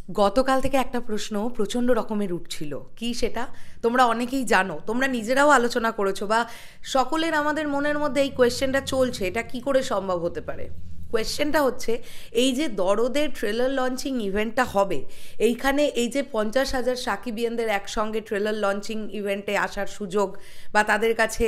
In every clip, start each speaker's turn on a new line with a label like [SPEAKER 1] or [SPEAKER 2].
[SPEAKER 1] গতকাল থেকে একটা প্রশ্ন প্রচণ্ড রকমের উঠছিল, কি সেটা তোমরা অনেকেই জানো, তোমরা নিজেরাও আলোচনা করেছো বা সকলের আমাদের মনের মধ্যে এই কোয়েশ্চেনটা চলছে, এটা কি করে সম্ভব হতে পারে। কোয়েশ্চেনটা হচ্ছে, এই যে দরদের ট্রেলার লঞ্চিং ইভেন্টটা হবে, এইখানে এই যে 50,000 সাকিবিয়ানদের একসঙ্গে ট্রেলার লঞ্চিং ইভেন্টে আসার সুযোগ বা তাদের কাছে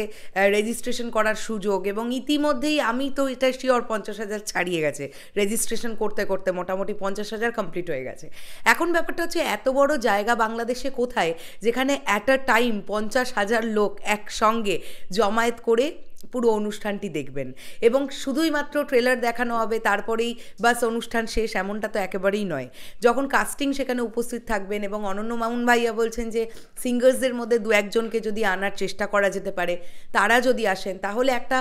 [SPEAKER 1] রেজিস্ট্রেশন করার সুযোগ, এবং ইতিমধ্যেই আমি তো এটা শিওর 50,000 ছাড়িয়ে গেছে, রেজিস্ট্রেশন করতে করতে মোটামুটি 50,000 কমপ্লিট হয়ে গেছে। এখন ব্যাপারটা হচ্ছে, এত বড় জায়গা বাংলাদেশে কোথায় যেখানে অ্যাট আ টাইম 50,000 লোক একসঙ্গে জমায়েত করে পুরো অনুষ্ঠানটি দেখবেন, এবং শুধুই মাত্র ট্রেলার দেখানো হবে তারপরেই বাস অনুষ্ঠান শেষ, এমনটা তো একেবারেই নয়। যখন কাস্টিং সেখানে উপস্থিত থাকবেন, এবং অনন্য মামুন ভাইয়া বলছেন যে সিঙ্গার্সদের মধ্যে দু একজনকে যদি আনার চেষ্টা করা যেতে পারে, তারা যদি আসেন তাহলে একটা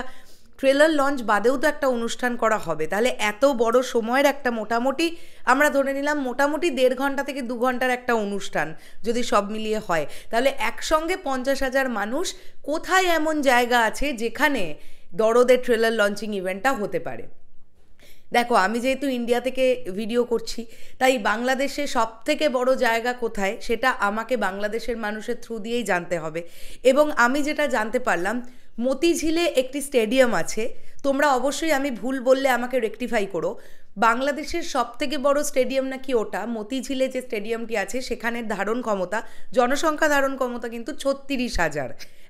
[SPEAKER 1] ট্রেলার লঞ্চ বাদেও তো একটা অনুষ্ঠান করা হবে। তাহলে এত বড় সময়ের একটা মোটামুটি আমরা ধরে নিলাম মোটামুটি 1.5 ঘন্টা থেকে 2 ঘন্টার একটা অনুষ্ঠান যদি সব মিলিয়ে হয়, তাহলে একসঙ্গে 50,000 মানুষ, কোথায় এমন জায়গা আছে যেখানে দরদের ট্রেলার লঞ্চিং ইভেন্টটা হতে পারে। দেখো, আমি যেহেতু ইন্ডিয়া থেকে ভিডিও করছি, তাই বাংলাদেশে সব থেকে বড় জায়গা কোথায় সেটা আমাকে বাংলাদেশের মানুষের থ্রু দিয়েই জানতে হবে। এবং আমি যেটা জানতে পারলাম, মতিঝিলে একটি স্টেডিয়াম আছে। তোমরা অবশ্যই আমি ভুল বললে আমাকে রেকটিফাই করো। বাংলাদেশের সব থেকে বড় স্টেডিয়াম নাকি ওটা। মতিঝিলে যে স্টেডিয়ামটি আছে সেখানের ধারণ ক্ষমতা, জনসংখ্যা ধারণ ক্ষমতা কিন্তু 36,000,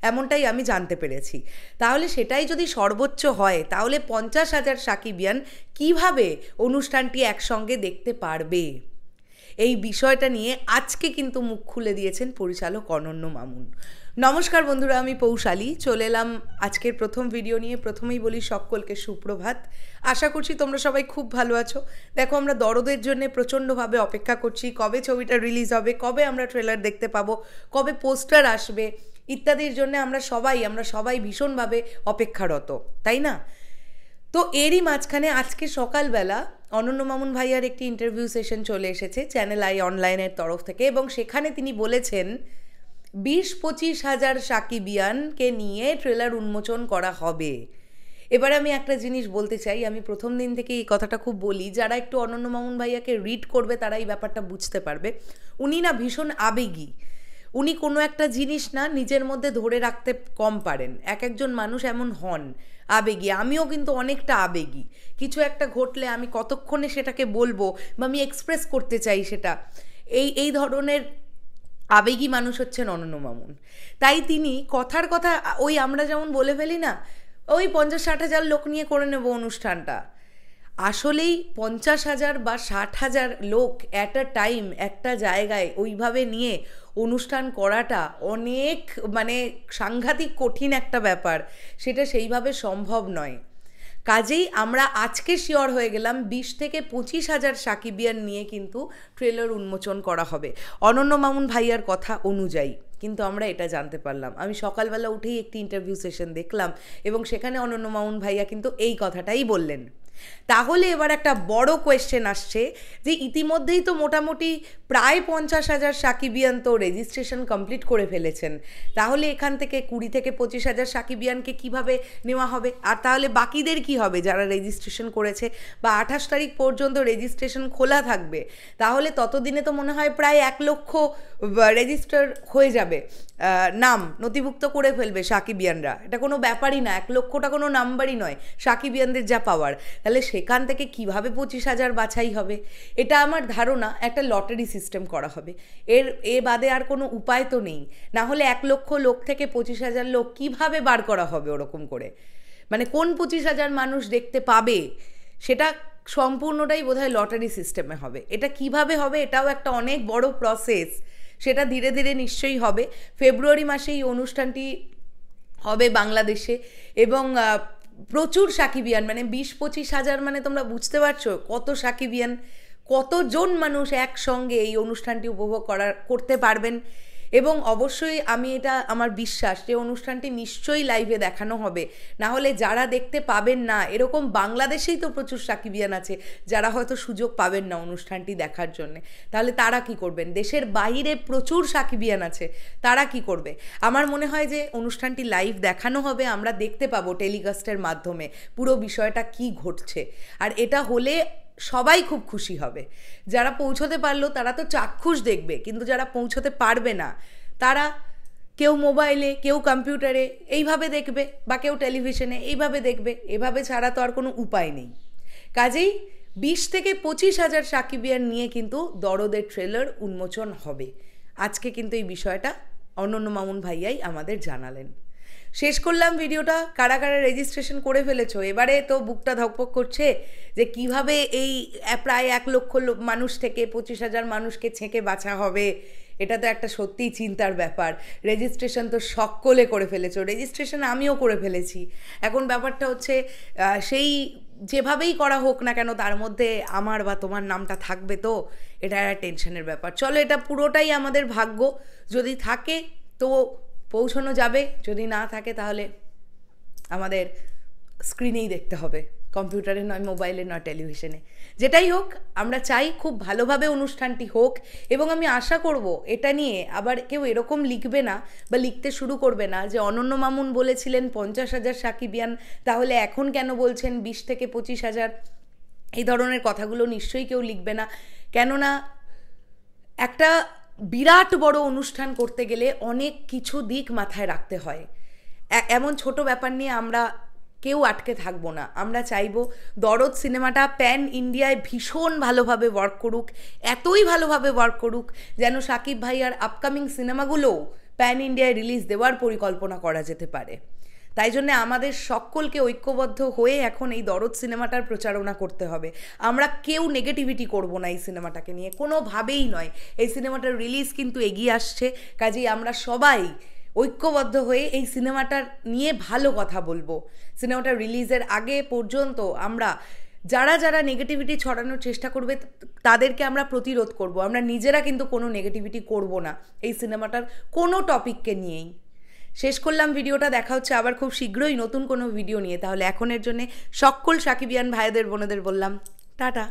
[SPEAKER 1] এমনটাই আমি জানতে পেরেছি। তাহলে সেটাই যদি সর্বোচ্চ হয়, তাহলে 50,000 সাকিবিয়ান কিভাবে অনুষ্ঠানটি একসঙ্গে দেখতে পারবে? এই বিষয়টা নিয়ে আজকে কিন্তু মুখ খুলে দিয়েছেন পরিচালক অনন্য মামুন। নমস্কার বন্ধুরা, আমি পৌশালী চলে এলাম আজকের প্রথম ভিডিও নিয়ে। প্রথমেই বলি সকলকে সুপ্রভাত। আশা করছি তোমরা সবাই খুব ভালো আছো। দেখো, আমরা দরদের জন্য প্রচণ্ডভাবে অপেক্ষা করছি, কবে ছবিটা রিলিজ হবে, কবে আমরা ট্রেলার দেখতে পাবো, কবে পোস্টার আসবে ইত্যাদির জন্য আমরা সবাই ভীষণভাবে অপেক্ষারত, তাই না? তো এরই মাঝখানে আজকে সকালবেলা অনন্য মামুন ভাইয়ার একটি ইন্টারভিউ সেশন চলে এসেছে চ্যানেল আই অনলাইনের তরফ থেকে, এবং সেখানে তিনি বলেছেন 20-25 হাজার সাকিবিয়ানকে নিয়ে ট্রেলার উন্মোচন করা হবে। এবার আমি একটা জিনিস বলতে চাই, আমি প্রথম দিন থেকে এই কথাটা খুব বলি, যারা একটু অনন্য মামুন ভাইয়াকে রিড করবে তারা এই ব্যাপারটা বুঝতে পারবে। উনি না ভীষণ আবেগী, উনি কোনো একটা জিনিস না নিজের মধ্যে ধরে রাখতে কম পারেন। এক একজন মানুষ এমন হন, আবেগী। আমিও কিন্তু অনেকটা আবেগী। কিছু একটা ঘটলে আমি কতক্ষণে সেটাকে বলবো বা আমি এক্সপ্রেস করতে চাই সেটা, এই ধরনের আবেগী মানুষ হচ্ছেন অনন্য মামুন। তাই তিনি কথার কথা, ওই আমরা যেমন বলে ফেলি না, ওই 50-60 হাজার লোক নিয়ে করে নেব অনুষ্ঠানটা, আসলেই 50,000 বা 60,000 লোক অ্যাট আ টাইম একটা জায়গায় ওইভাবে নিয়ে অনুষ্ঠান করাটা অনেক সাংঘাতিক কঠিন একটা ব্যাপার, সেটা সেইভাবে সম্ভব নয়। কাজেই আমরা আজকে শিওর হয়ে গেলাম 20-25 হাজার সাকিবিয়ান নিয়ে কিন্তু ট্রেলার উন্মোচন করা হবে অনন্য মামুন ভাইয়ার কথা অনুযায়ী। কিন্তু আমরা এটা জানতে পারলাম, আমি সকালবেলা উঠেই একটি ইন্টারভিউ সেশন দেখলাম, এবং সেখানে অনন্য মামুন ভাইয়া কিন্তু এই কথাটাই বললেন। তাহলে এবার একটা বড় কোয়েশ্চেন আসছে যে ইতিমধ্যেই তো মোটামুটি প্রায় 50,000 সাকিবিয়ান তো রেজিস্ট্রেশন কমপ্লিট করে ফেলেছেন, তাহলে এখান থেকে 20-25 হাজার সাকিবিয়ানকে কিভাবে নেওয়া হবে? আর তাহলে বাকিদের কি হবে যারা রেজিস্ট্রেশন করেছে? বা 28 তারিখ পর্যন্ত রেজিস্ট্রেশন খোলা থাকবে, তাহলে ততদিনে তো মনে হয় প্রায় 1 লক্ষ রেজিস্টার হয়ে যাবে, নাম নথিভুক্ত করে ফেলবে সাকিবিয়ানরা। এটা কোনো ব্যাপারই না, 1 লক্ষটা কোনো নাম্বারই নয় সাকিবিয়ানদের যা পাওয়ার। তাহলে সেখান থেকে কিভাবে 25,000 বাছাই হবে? এটা আমার ধারণা একটা লটারি সিস্টেম করা হবে, এ বাদে আর কোনো উপায় তো নেই। না হলে 1 লক্ষ লোক থেকে 25,000 লোক কিভাবে বার করা হবে ওরকম করে? কোন 25,000 মানুষ দেখতে পাবে সেটা সম্পূর্ণটাই বোধহয় লটারি সিস্টেমে হবে। এটা কিভাবে হবে এটাও একটা অনেক বড় প্রসেস, সেটা ধীরে ধীরে নিশ্চয়ই হবে। ফেব্রুয়ারি মাসে এই অনুষ্ঠানটি হবে বাংলাদেশে, এবং প্রচুর সাকিবিয়ান 20-25 হাজার তোমরা বুঝতে পারছো কত সাকিবিয়ান, কতজন মানুষ একসঙ্গে এই অনুষ্ঠানটি উপভোগ করতে পারবেন। এবং অবশ্যই আমি এটা আমার বিশ্বাস যে অনুষ্ঠানটি নিশ্চয়ই লাইভে দেখানো হবে। না হলে যারা দেখতে পাবেন না, এরকম বাংলাদেশেই তো প্রচুর সাকিবিয়ান আছে যারা হয়তো সুযোগ পাবেন না অনুষ্ঠানটি দেখার জন্যে, তাহলে তারা কি করবেন? দেশের বাইরে প্রচুর সাকিবিয়ান আছে, তারা কি করবে? আমার মনে হয় যে অনুষ্ঠানটি লাইভ দেখানো হবে, আমরা দেখতে পাবো টেলিকাস্টের মাধ্যমে পুরো বিষয়টা কি ঘটছে। আর এটা হলে সবাই খুব খুশি হবে। যারা পৌঁছতে পারলো তারা তো চাক্ষুষ দেখবে, কিন্তু যারা পৌঁছতে পারবে না তারা কেউ মোবাইলে, কেউ কম্পিউটারে এইভাবে দেখবে, বা কেউ টেলিভিশনে এইভাবে দেখবে। এভাবে ছাড়া তো আর কোনো উপায় নেই। কাজেই 20 থেকে 25,000 সাকিবিয়ান নিয়ে কিন্তু দরদের ট্রেলার উন্মোচন হবে। আজকে কিন্তু এই বিষয়টা অনন্য মামুন ভাইয়াই আমাদের জানালেন। শেষ করলাম ভিডিওটা। কারা কারা রেজিস্ট্রেশন করে ফেলেছো? এবারে তো বুকটা ধকপক করছে যে কিভাবে এই প্রায় 1 লক্ষ মানুষ থেকে 25,000 মানুষকে ছেঁকে বাছা হবে। এটা তো একটা সত্যিই চিন্তার ব্যাপার। রেজিস্ট্রেশন তো সকলে করে ফেলেছো, রেজিস্ট্রেশন আমিও করে ফেলেছি। এখন ব্যাপারটা হচ্ছে সেই যেভাবেই করা হোক না কেন তার মধ্যে আমার বা তোমার নামটা থাকবে, তো এটা একটা টেনশনের ব্যাপার। চলো, এটা পুরোটাই আমাদের ভাগ্য। যদি থাকে তো পৌঁছানো যাবে, যদি না থাকে তাহলে আমাদের স্ক্রিনেই দেখতে হবে, কম্পিউটারে নয়, মোবাইলে নয়, টেলিভিশনে। যেটাই হোক, আমরা চাই খুব ভালোভাবে অনুষ্ঠানটি হোক, এবং আমি আশা করব এটা নিয়ে আবার কেউ এরকম লিখবে না বা লিখতে শুরু করবে না যে অনন্য মামুন বলেছিলেন 50,000 সাকিবিয়ান, তাহলে এখন কেন বলছেন 20 থেকে 25,000। এই ধরনের কথাগুলো নিশ্চয়ই কেউ লিখবে না, কেননা একটা বিরাট বড় অনুষ্ঠান করতে গেলে অনেক কিছু দিক মাথায় রাখতে হয়। এমন ছোট ব্যাপার নিয়ে আমরা কেউ আটকে থাকবো না। আমরা চাইবো দরদ সিনেমাটা প্যান ইন্ডিয়ায় ভীষণ ভালোভাবে ওয়ার্ক করুক, এতই ভালোভাবে ওয়ার্ক করুক যেন সাকিব ভাইয়ার আপকামিং সিনেমাগুলোও প্যান ইন্ডিয়ায় রিলিজ দেওয়ার পরিকল্পনা করা যেতে পারে। তাই জন্যে আমাদের সকলকে ঐক্যবদ্ধ হয়ে এখন এই দরদ সিনেমাটার প্রচারণা করতে হবে। আমরা কেউ নেগেটিভিটি করব না এই সিনেমাটাকে নিয়ে, কোনোভাবেই নয়। এই সিনেমাটার রিলিজ কিন্তু এগিয়ে আসছে, কাজেই আমরা সবাই ঐক্যবদ্ধ হয়ে এই সিনেমাটার নিয়ে ভালো কথা বলবো। সিনেমাটা রিলিজের আগে পর্যন্ত আমরা যারা যারা নেগেটিভিটি ছড়ানোর চেষ্টা করবে তাদেরকে আমরা প্রতিরোধ করব। আমরা নিজেরা কিন্তু কোনো নেগেটিভিটি করব না এই সিনেমাটার কোনো টপিককে নিয়েই। শেষ করলাম ভিডিওটা। দেখা হচ্ছে আবার খুব শীঘ্রই নতুন কোনো ভিডিও নিয়ে। তাহলে এখনের জন্যে সকল সাকিবিয়ান ভাইদের বোনেদের বললাম টাটা।